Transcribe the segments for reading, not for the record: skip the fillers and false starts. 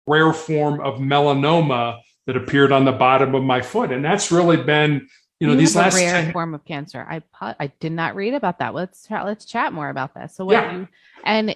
rare form of melanoma that appeared on the bottom of my foot. And that's really been, these last rare 10 form of cancer. I did not read about that. Let's chat more about this. So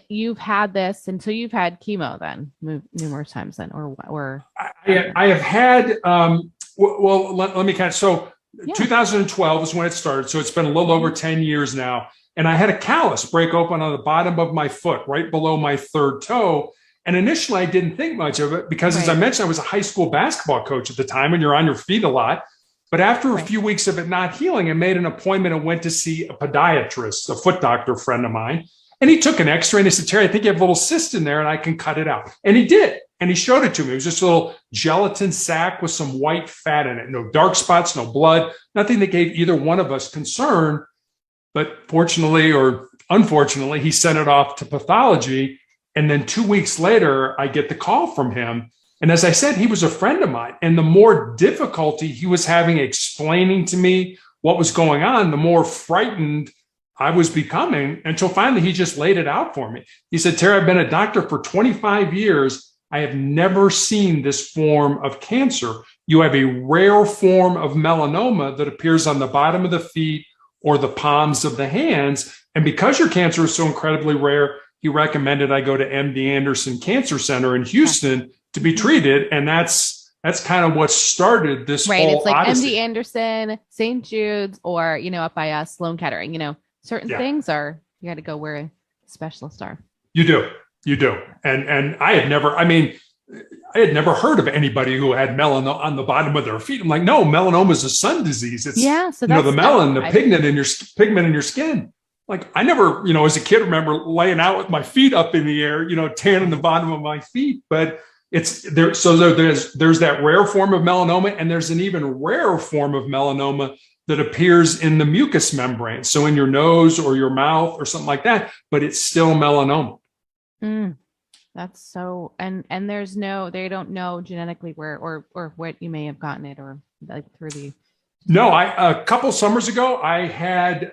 you've had this until you've had chemo then numerous times then, or I have had, let me kind of, 2012 is when it started. So it's been a little over 10 years now. And I had a callus break open on the bottom of my foot, right below my third toe. And initially I didn't think much of it because as I mentioned, I was a high school basketball coach at the time and you're on your feet a lot. But after a few weeks of it not healing, I made an appointment and went to see a podiatrist, a foot doctor friend of mine. And he took an x-ray and he said, Terry, I think you have a little cyst in there and I can cut it out. And he did. And he showed it to me. It was just a little gelatin sac with some white fat in it. No dark spots, no blood, nothing that gave either one of us concern. But fortunately or unfortunately, he sent it off to pathology. And then 2 weeks later, I get the call from him. And as I said, he was a friend of mine. And the more difficulty he was having explaining to me what was going on, the more frightened I was becoming until finally he just laid it out for me. He said, Terry, I've been a doctor for 25 years. I have never seen this form of cancer. You have a rare form of melanoma that appears on the bottom of the feet or the palms of the hands. And because your cancer is so incredibly rare, he recommended I go to MD Anderson Cancer Center in Houston to be treated. And that's kind of what started this whole It's like odyssey. MD Anderson, St. Jude's, or, up by Sloan Kettering, certain things are, you got to go where specialists are. You do. And I had never heard of anybody who had melanoma on the bottom of their feet. I'm like, no, melanoma is a sun disease. It's, so that's the pigment in your skin. Like I never, as a kid, remember laying out with my feet up in the air, tanning the bottom of my feet. But it's there. So there's that rare form of melanoma, and there's an even rarer form of melanoma that appears in the mucous membrane. So in your nose or your mouth or something like that, but it's still melanoma. That's so, and they don't know genetically where or what you may have gotten it or like through the. No, a couple summers ago, I had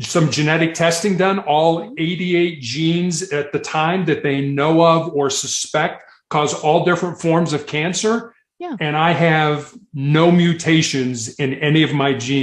some genetic testing done, all 88 genes at the time that they know of or suspect cause all different forms of cancer. Yeah. And I have no mutations in any of my genes.